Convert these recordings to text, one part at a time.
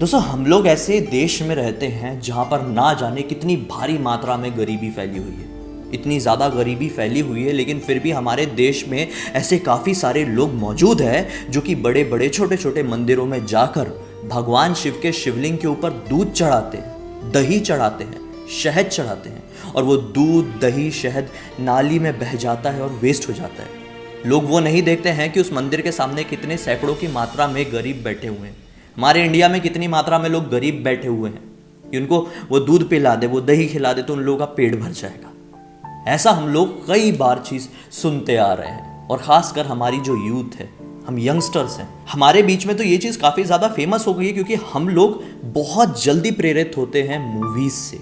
दोस्तों, हम लोग ऐसे देश में रहते हैं जहां पर ना जाने कितनी भारी मात्रा में गरीबी फैली हुई है। इतनी ज़्यादा गरीबी फैली हुई है, लेकिन फिर भी हमारे देश में ऐसे काफ़ी सारे लोग मौजूद हैं जो कि बड़े बड़े छोटे छोटे मंदिरों में जाकर भगवान शिव के शिवलिंग के ऊपर दूध चढ़ाते हैं, दही चढ़ाते हैं, शहद चढ़ाते हैं, और वो दूध, दही, शहद नाली में बह जाता है और वेस्ट हो जाता है। लोग वो नहीं देखते हैं कि उस मंदिर के सामने कितने सैकड़ों की मात्रा में गरीब बैठे हुए हैं। हमारे इंडिया में कितनी मात्रा में लोग गरीब बैठे हुए हैं कि उनको वो दूध पिला दे, वो दही खिला दे तो उन लोगों का पेट भर जाएगा। ऐसा हम लोग कई बार चीज़ सुनते आ रहे हैं, और ख़ासकर हमारी जो यूथ है, हम यंगस्टर्स हैं, हमारे बीच में तो ये चीज़ काफ़ी ज़्यादा फेमस हो गई है क्योंकि हम लोग बहुत जल्दी प्रेरित होते हैं मूवीज़ से।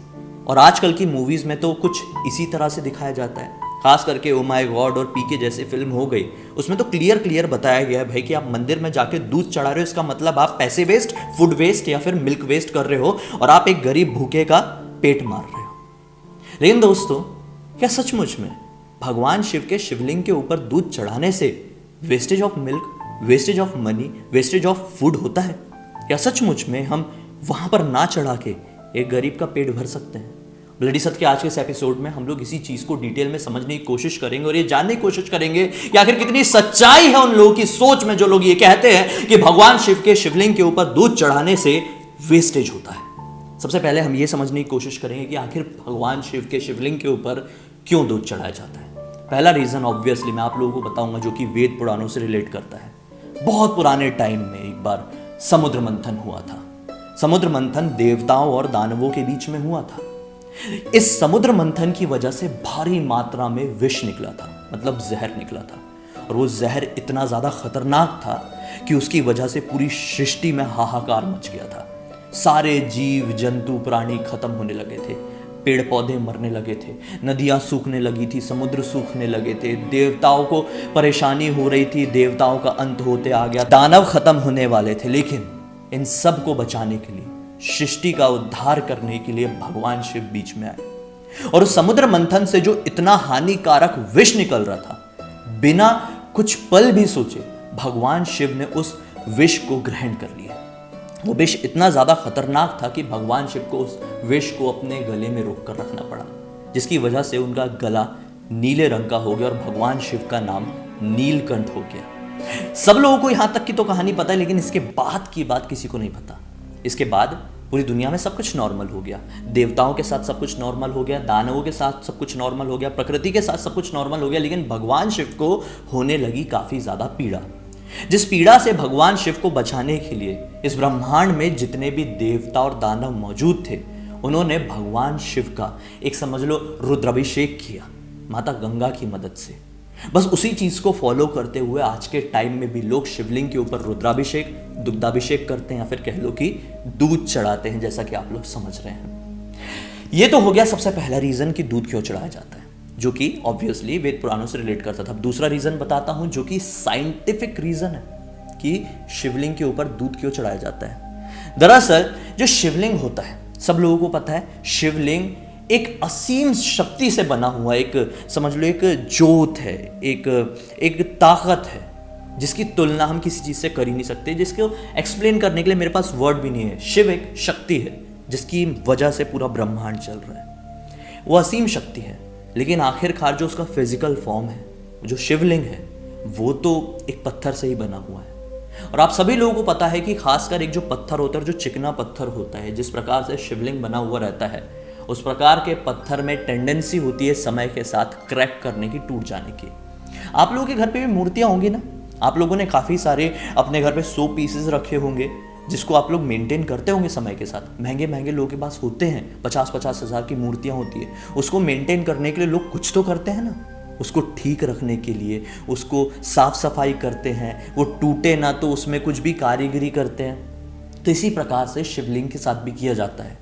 और आजकल की मूवीज़ में तो कुछ इसी तरह से दिखाया जाता है। खास करके ओ माय गॉड और पीके जैसे फिल्म हो गई, उसमें तो क्लियर बताया गया है भाई कि आप मंदिर में जाके दूध चढ़ा रहे हो, इसका मतलब आप पैसे वेस्ट, फूड वेस्ट या फिर मिल्क वेस्ट कर रहे हो और आप एक गरीब भूखे का पेट मार रहे हो। लेकिन दोस्तों, क्या सचमुच में भगवान शिव के शिवलिंग के ऊपर दूध चढ़ाने से wastage of milk, wastage of money, wastage of food होता है? क्या सचमुच में हम वहां पर ना चढ़ा के एक गरीब का पेट भर सकते हैं? ब्लडी सत्य के आज के इस एपिसोड में हम लोग इसी चीज को डिटेल में समझने की कोशिश करेंगे और ये जानने की कोशिश करेंगे कि आखिर कितनी सच्चाई है उन लोगों की सोच में जो लोग ये कहते हैं कि भगवान शिव के शिवलिंग के ऊपर दूध चढ़ाने से वेस्टेज होता है। सबसे पहले हम ये समझने की कोशिश करेंगे कि आखिर भगवान शिव के शिवलिंग के ऊपर क्यों दूध चढ़ाया जाता है। पहला रीजन ऑब्वियसली मैं आप लोगों को बताऊंगा जो कि वेद पुराणों से रिलेट करता है। बहुत पुराने टाइम में एक बार समुद्र मंथन हुआ था। समुद्र मंथन देवताओं और दानवों के बीच में हुआ था। इस समुद्र मंथन की वजह से भारी मात्रा में विष निकला था, मतलब जहर निकला था, और वो जहर इतना ज्यादा खतरनाक था कि उसकी वजह से पूरी सृष्टि में हाहाकार मच गया था। सारे जीव जंतु प्राणी खत्म होने लगे थे, पेड़ पौधे मरने लगे थे, नदियां सूखने लगी थी, समुद्र सूखने लगे थे, देवताओं को परेशानी हो रही थी, देवताओं का अंत होते आ गया, दानव खत्म होने वाले थे। लेकिन इन सब को बचाने के लिए, सृष्टि का उद्धार करने के लिए भगवान शिव बीच में आए, और उस समुद्र मंथन से जो इतना हानिकारक विष निकल रहा था, बिना कुछ पल भी सोचे भगवान शिव ने उस विष को ग्रहण कर लिया। वो विष इतना ज्यादा खतरनाक था कि भगवान शिव को उस विष को अपने गले में रोक कर रखना पड़ा, जिसकी वजह से उनका गला नीले रंग का हो गया और भगवान शिव का नाम नीलकंठ हो गया। सब लोगों को यहां तक की तो कहानी पता है, लेकिन इसके बाद की बात किसी को नहीं पता। इसके बाद पूरी दुनिया में सब कुछ नॉर्मल हो गया। देवताओं के साथ सब कुछ नॉर्मल हो गया, दानवों के साथ सब कुछ नॉर्मल हो गया, प्रकृति के साथ सब कुछ नॉर्मल हो गया। लेकिन भगवान शिव को होने लगी काफी ज्यादा पीड़ा, जिस पीड़ा से भगवान शिव को बचाने के लिए इस ब्रह्मांड में जितने भी देवता और दानव मौजूद थे, उन्होंने भगवान शिव का एक समझ लो रुद्राभिषेक किया माता गंगा की मदद से। बस उसी चीज को फॉलो करते हुए आज के टाइम में भी लोग शिवलिंग के ऊपर रुद्राभिषेक, दुग्धाभिषेक करते हैं, या फिर कह लो कि दूध चढ़ाते हैं, जैसा कि आप लोग समझ रहे हैं। ये तो हो गया सबसे पहला रीजन कि दूध क्यों चढ़ाया जाता है, जो कि ऑब्वियसली वेद पुराणों से रिलेट करता था। दूसरा रीजन बताता हूं जो कि साइंटिफिक रीजन है कि शिवलिंग के ऊपर दूध क्यों चढ़ाया जाता है। दरअसल जो शिवलिंग होता है, सब लोगों को पता है, शिवलिंग एक असीम शक्ति से बना हुआ एक समझ लो एक जोत है, एक ताकत है जिसकी तुलना हम किसी चीज से कर ही नहीं सकते, जिसको एक्सप्लेन करने के लिए मेरे पास वर्ड भी नहीं है। शिव एक शक्ति है जिसकी वजह से पूरा ब्रह्मांड चल रहा है। वो असीम शक्ति है, लेकिन आखिरकार जो उसका फिजिकल फॉर्म है, जो शिवलिंग है, वो तो एक पत्थर से ही बना हुआ है। और आप सभी लोगों को पता है कि खासकर एक जो पत्थर होता है, जो चिकना पत्थर होता है, जिस प्रकार से शिवलिंग बना हुआ रहता है, उस प्रकार के पत्थर में टेंडेंसी होती है समय के साथ क्रैक करने की, टूट जाने की। आप लोगों के घर पे भी मूर्तियां होंगी ना, आप लोगों ने काफी सारे अपने घर पे 100 पीसेस रखे होंगे जिसको आप लोग मेंटेन करते होंगे समय के साथ। महंगे महंगे लोगों के पास होते हैं, 50-50 हज़ार की मूर्तियां होती है। उसको मेंटेन करने के लिए लोग कुछ तो करते हैं ना, उसको ठीक रखने के लिए उसको साफ सफाई करते हैं, वो टूटे ना तो उसमें कुछ भी कारीगरी करते हैं। तो इसी प्रकार से शिवलिंग के साथ भी किया जाता है।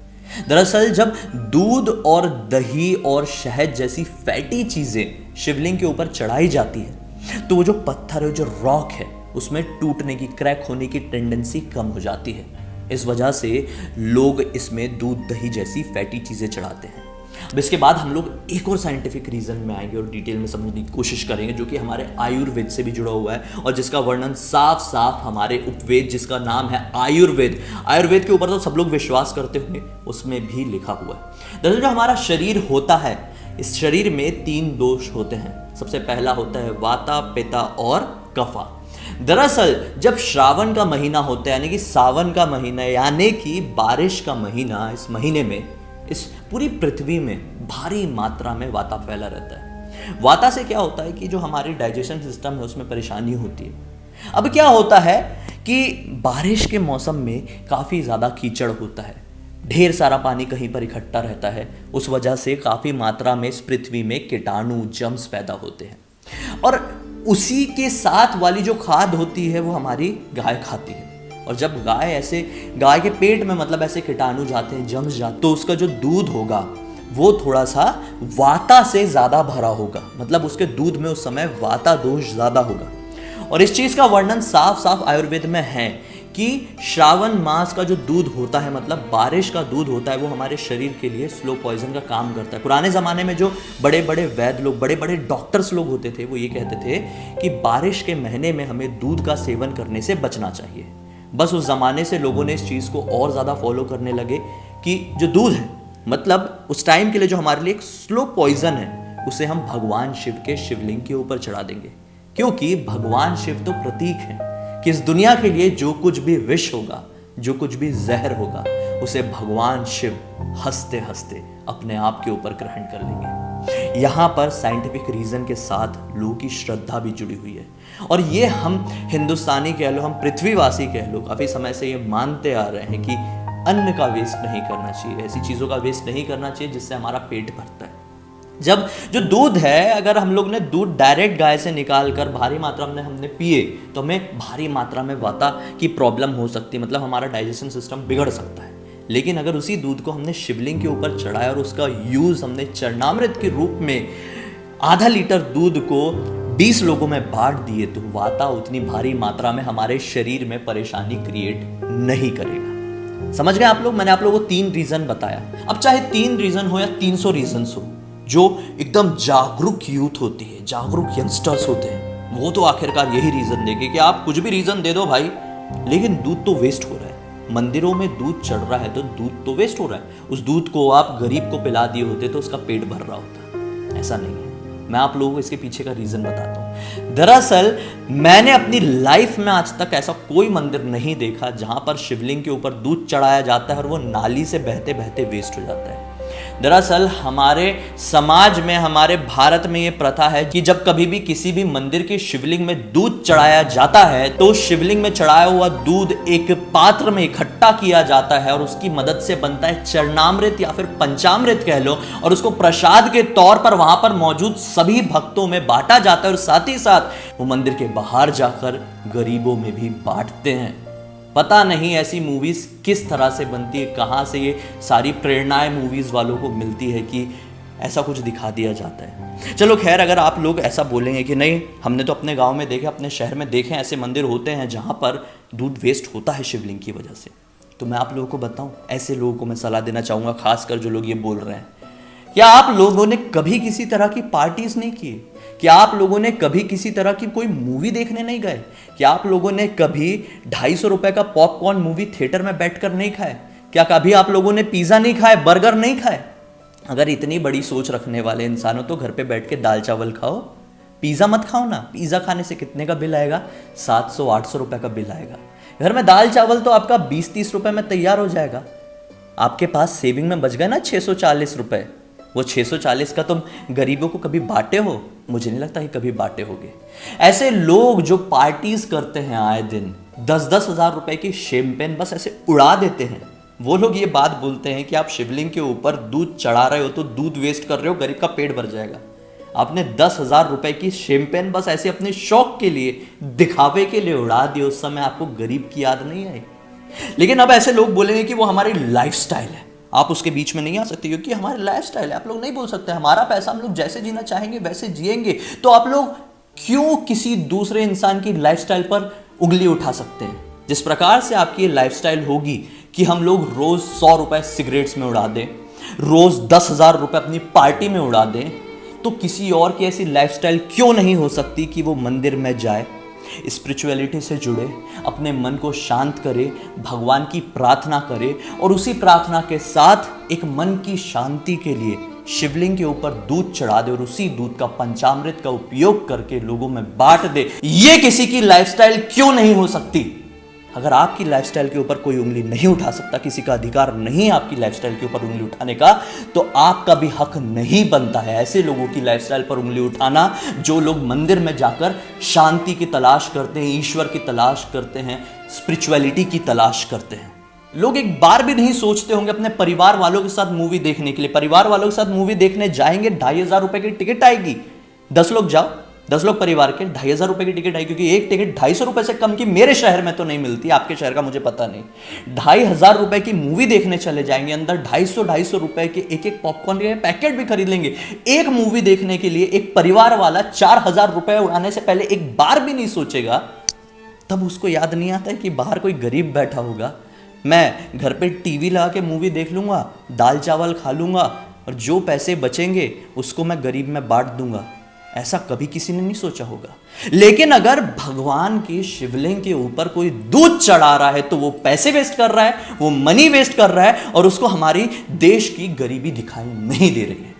दरअसल जब दूध और दही और शहद जैसी फैटी चीजें शिवलिंग के ऊपर चढ़ाई जाती है, तो वो जो पत्थर है, जो रॉक है, उसमें टूटने की, क्रैक होने की टेंडेंसी कम हो जाती है। इस वजह से लोग इसमें दूध, दही जैसी फैटी चीजें चढ़ाते हैं। अब इसके बाद हम लोग एक और साइंटिफिक रीजन में आएंगे और डिटेल में समझने की कोशिश करेंगे, जो कि हमारे आयुर्वेद से भी जुड़ा हुआ है और जिसका वर्णन साफ साफ हमारे उपवेद, जिसका नाम है आयुर्वेद, आयुर्वेद के ऊपर तो सब लोग विश्वास करते होंगे, उसमें भी लिखा हुआ है। दरअसल जो हमारा शरीर होता है, इस शरीर में 3 दोष होते हैं। सबसे पहला होता है वाता, पित्ता और कफा। दरअसल जब श्रावण का महीना होता है, यानी कि सावन का महीना, यानी कि बारिश का महीना, इस महीने में इस पूरी पृथ्वी में भारी मात्रा में वाता फैला रहता है। वाता से क्या होता है कि जो हमारी डाइजेशन सिस्टम है उसमें परेशानी होती है। अब क्या होता है कि बारिश के मौसम में काफ़ी ज़्यादा कीचड़ होता है, ढेर सारा पानी कहीं पर इकट्ठा रहता है, उस वजह से काफ़ी मात्रा में इस पृथ्वी में कीटाणु, जर्म्स पैदा होते हैं और उसी के साथ वाली जो खाद होती है वो हमारी गाय खाती है। और जब गाय के पेट में मतलब ऐसे कीटाणु जाते हैं, जर्म्स जाते, तो उसका जो दूध होगा वो थोड़ा सा वाता से ज़्यादा भरा होगा, मतलब उसके दूध में उस समय वाता दोष ज़्यादा होगा। और इस चीज़ का वर्णन साफ साफ आयुर्वेद में है कि श्रावण मास का जो दूध होता है, मतलब बारिश का दूध होता है, वो हमारे शरीर के लिए स्लो पॉइजन का काम करता है। पुराने ज़माने में जो बड़े बड़े वैद्य लोग, बड़े बड़े डॉक्टर्स लोग होते थे, वो ये कहते थे कि बारिश के महीने में हमें दूध का सेवन करने से बचना चाहिए। बस उस ज़माने से लोगों ने इस चीज़ को और ज़्यादा फॉलो करने लगे कि जो दूध है, मतलब उस टाइम के लिए जो हमारे लिए एक स्लो पॉइजन है, उसे हम भगवान शिव के शिवलिंग के ऊपर चढ़ा देंगे, क्योंकि भगवान शिव तो प्रतीक है कि इस दुनिया के लिए जो कुछ भी विष होगा, जो कुछ भी जहर होगा, उसे भगवान शिव हंसते हंसते अपने आप के ऊपर ग्रहण कर लेंगे। यहाँ पर साइंटिफिक रीजन के साथ लोगों की श्रद्धा भी जुड़ी हुई है और ये हम हिंदुस्तानी कह लो, हम पृथ्वीवासी कह लो, काफ़ी समय से ये मानते आ रहे हैं कि अन्न का वेस्ट नहीं करना चाहिए, ऐसी चीज़ों का वेस्ट नहीं करना चाहिए जिससे हमारा पेट भरता है। जब जो दूध है, अगर हम लोग ने दूध डायरेक्ट गाय से निकाल कर भारी मात्रा में हमने पिए तो हमें भारी मात्रा में वाता की प्रॉब्लम हो सकती है, मतलब हमारा डाइजेशन सिस्टम बिगड़ सकता है। लेकिन अगर उसी दूध को हमने शिवलिंग के ऊपर चढ़ाया और उसका यूज़ हमने चरणामृत के रूप में आधा लीटर दूध को 20 लोगों में बांट दिए, तो वाता उतनी भारी मात्रा में हमारे शरीर में परेशानी क्रिएट नहीं करेगा। समझ गए आप लोग? मैंने आप लोगों को 3 रीजन बताया। अब चाहे 3 रीजन हो या 300 रीजन हो, जो एकदम जागरूक यूथ होती है, जागरूक यंगस्टर्स होते हैं, वो तो आखिरकार यही रीजन देंगे कि आप कुछ भी रीजन दे दो भाई, लेकिन दूध तो वेस्ट हो रहा है। मंदिरों में दूध चढ़ रहा है तो दूध तो वेस्ट हो रहा है। उस दूध को आप गरीब को पिला दिए होते तो उसका पेट भर रहा होता। ऐसा नहीं है। मैं आप लोगों को इसके पीछे का रीजन बताता हूँ। दरअसल मैंने अपनी लाइफ में आज तक ऐसा कोई मंदिर नहीं देखा जहां पर शिवलिंग के ऊपर दूध चढ़ाया जाता है और वो नाली से बहते बहते वेस्ट हो जाता है। दरअसल हमारे समाज में, हमारे भारत में ये प्रथा है कि जब कभी भी किसी भी मंदिर के शिवलिंग में दूध चढ़ाया जाता है तो शिवलिंग में चढ़ाया हुआ दूध एक पात्र में इकट्ठा किया जाता है और उसकी मदद से बनता है चरणामृत या फिर पंचामृत कह लो, और उसको प्रसाद के तौर पर वहां पर मौजूद सभी भक्तों में बांटा जाता है और साथ ही साथ वो मंदिर के बाहर जाकर गरीबों में भी बांटते हैं। पता नहीं ऐसी मूवीज किस तरह से बनती है, कहाँ से ये सारी प्रेरणाएं मूवीज वालों को मिलती है कि ऐसा कुछ दिखा दिया जाता है। चलो खैर, अगर आप लोग ऐसा बोलेंगे कि नहीं, हमने तो अपने गांव में देखे, अपने शहर में देखे ऐसे मंदिर होते हैं जहां पर दूध वेस्ट होता है शिवलिंग की वजह से, तो मैं आप लोगों को बताऊं, ऐसे लोगों को मैं सलाह देना चाहूँगा, खासकर जो लोग ये बोल रहे हैं। क्या आप लोगों ने कभी किसी तरह की पार्टीज नहीं की? क्या आप लोगों ने कभी किसी तरह की कोई मूवी देखने नहीं गए? क्या आप लोगों ने कभी 250 रुपए का पॉपकॉर्न मूवी थिएटर में बैठकर नहीं खाए? क्या कभी आप लोगों ने पिज्ज़ा नहीं खाए, बर्गर नहीं खाए? अगर इतनी बड़ी सोच रखने वाले इंसान हो तो घर पे बैठ के दाल चावल खाओ, पिज़्ज़ा मत खाओ ना। पिज़्ज़ा खाने से कितने का बिल आएगा? 700-800 रुपए का बिल आएगा। घर में दाल चावल तो आपका 20-30 रुपए में तैयार हो जाएगा। आपके पास सेविंग में बच गए ना 640 रुपए। वो 640 का तुम गरीबों को कभी बांटे हो? मुझे नहीं लगता कि कभी बांटे होगे। ऐसे लोग जो पार्टीज करते हैं आए दिन, 10-10 हज़ार रुपए की शैंपेन बस ऐसे उड़ा देते हैं, वो लोग ये बात बोलते हैं कि आप शिवलिंग के ऊपर दूध चढ़ा रहे हो तो दूध वेस्ट कर रहे हो, गरीब का पेट भर जाएगा। आपने 10,000 रुपए की शैंपेन बस ऐसे अपने शौक के लिए, दिखावे के लिए उड़ा दी, उस समय आपको गरीब की याद नहीं आई। लेकिन अब ऐसे लोग बोलेंगे कि वो हमारी लाइफस्टाइल है, आप उसके बीच में नहीं आ सकते क्योंकि हमारी लाइफस्टाइल है। आप लोग नहीं बोल सकते, हमारा पैसा, हम लोग जैसे जीना चाहेंगे वैसे जिएंगे। तो आप लोग क्यों किसी दूसरे इंसान की लाइफस्टाइल पर उंगली उठा सकते हैं? जिस प्रकार से आपकी ये लाइफस्टाइल होगी कि हम लोग रोज 100 रुपए सिगरेट्स में उड़ा दें, रोज 10,000 रुपए अपनी पार्टी में उड़ा दें, तो किसी और की ऐसी लाइफस्टाइल क्यों नहीं हो सकती कि वो मंदिर में जाए, स्पिरिचुअलिटी से जुड़े, अपने मन को शांत करे, भगवान की प्रार्थना करे और उसी प्रार्थना के साथ एक मन की शांति के लिए शिवलिंग के ऊपर दूध चढ़ा दे और उसी दूध का पंचामृत का उपयोग करके लोगों में बांट दे। ये किसी की लाइफस्टाइल क्यों नहीं हो सकती? अगर आपकी लाइफस्टाइल के ऊपर कोई उंगली नहीं उठा सकता, किसी का अधिकार नहीं आपकी लाइफस्टाइल के ऊपर उंगली उठाने का, तो आपका भी हक नहीं बनता है ऐसे लोगों की लाइफस्टाइल पर उंगली उठाना जो लोग मंदिर में जाकर शांति की तलाश करते हैं, ईश्वर की तलाश करते हैं, स्पिरिचुअलिटी की तलाश करते हैं। लोग एक बार भी नहीं सोचते होंगे अपने परिवार वालों के साथ मूवी देखने के लिए। परिवार वालों के साथ मूवी देखने जाएंगे, 2,500 रुपए की टिकट आएगी। 10 लोग जाओ, 10 लोग परिवार के, 2,500 रुपए की टिकट आएगी, क्योंकि एक टिकट 250 रुपए से कम की मेरे शहर में तो नहीं मिलती, आपके शहर का मुझे पता नहीं। 2,500 रुपए की मूवी देखने चले जाएंगे, अंदर 250 रुपए के एक पॉपकॉर्न के पैकेट भी खरीद लेंगे। एक मूवी देखने के लिए एक परिवार वाला 4,000 रुपए उड़ाने से पहले एक बार भी नहीं सोचेगा। तब उसको याद नहीं आता है कि बाहर कोई गरीब बैठा होगा, मैं घर पे टीवी लगा के मूवी देख लूंगा, दाल चावल खा लूंगा और जो पैसे बचेंगे उसको मैं गरीब में बांट दूंगा। ऐसा कभी किसी ने नहीं सोचा होगा। लेकिन अगर भगवान की शिवलिंग के ऊपर कोई दूध चढ़ा रहा है तो वो पैसे वेस्ट कर रहा है, वो मनी वेस्ट कर रहा है और उसको हमारी देश की गरीबी दिखाई नहीं दे रही है।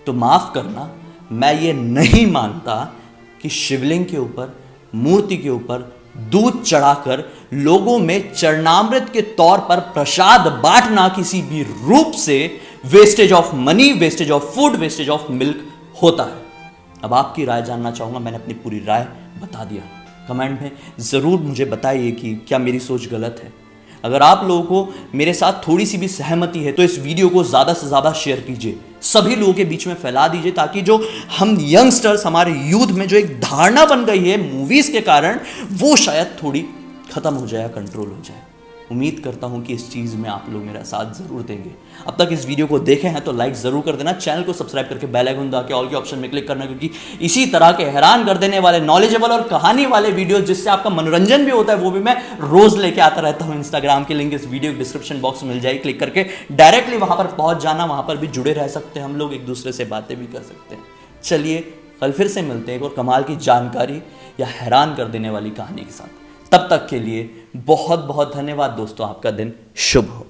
तो माफ करना, मैं ये नहीं मानता कि शिवलिंग के ऊपर, मूर्ति के ऊपर दूध चढ़ाकर लोगों में चरणामृत के तौर पर प्रसाद बांटना किसी भी रूप से wastage of money, wastage of food, wastage of milk होता है। अब आपकी राय जानना चाहूंगा। मैंने अपनी पूरी राय बता दिया। कमेंट में जरूर मुझे बताइए कि क्या मेरी सोच गलत है। अगर आप लोगों को मेरे साथ थोड़ी सी भी सहमति है तो इस वीडियो को ज्यादा से ज्यादा शेयर कीजिए, सभी लोगों के बीच में फैला दीजिए, ताकि जो हम यंगस्टर्स, हमारे यूथ में जो एक धारणा बन गई है मूवीज के कारण, वो शायद थोड़ी खत्म हो जाए, कंट्रोल हो जाए। उम्मीद करता हूं कि इस चीज में आप लोग मेरा साथ जरूर देंगे। अब तक इस वीडियो को देखे हैं तो लाइक जरूर कर देना, चैनल को सब्सक्राइब करके बेल आइकन दबा के ऑल के ऑप्शन में क्लिक करना, क्योंकि इसी तरह के हैरान कर देने वाले, नॉलेजेबल और कहानी वाले वीडियोस जिससे आपका मनोरंजन भी होता है, वो भी मैं रोज लेके आता रहता हूं। इंस्टाग्राम की लिंक इस वीडियो डिस्क्रिप्शन बॉक्स में मिल जाएगी, क्लिक करके डायरेक्टली वहां पर पहुंच जाना। वहां पर भी जुड़े रह सकते हैं हम लोग, एक दूसरे से बातें भी कर सकते हैं। चलिए कल फिर से मिलते हैं एक और कमाल की जानकारी या हैरान कर देने वाली कहानी के साथ। तब तक के लिए बहुत बहुत धन्यवाद दोस्तों। आपका दिन शुभ हो।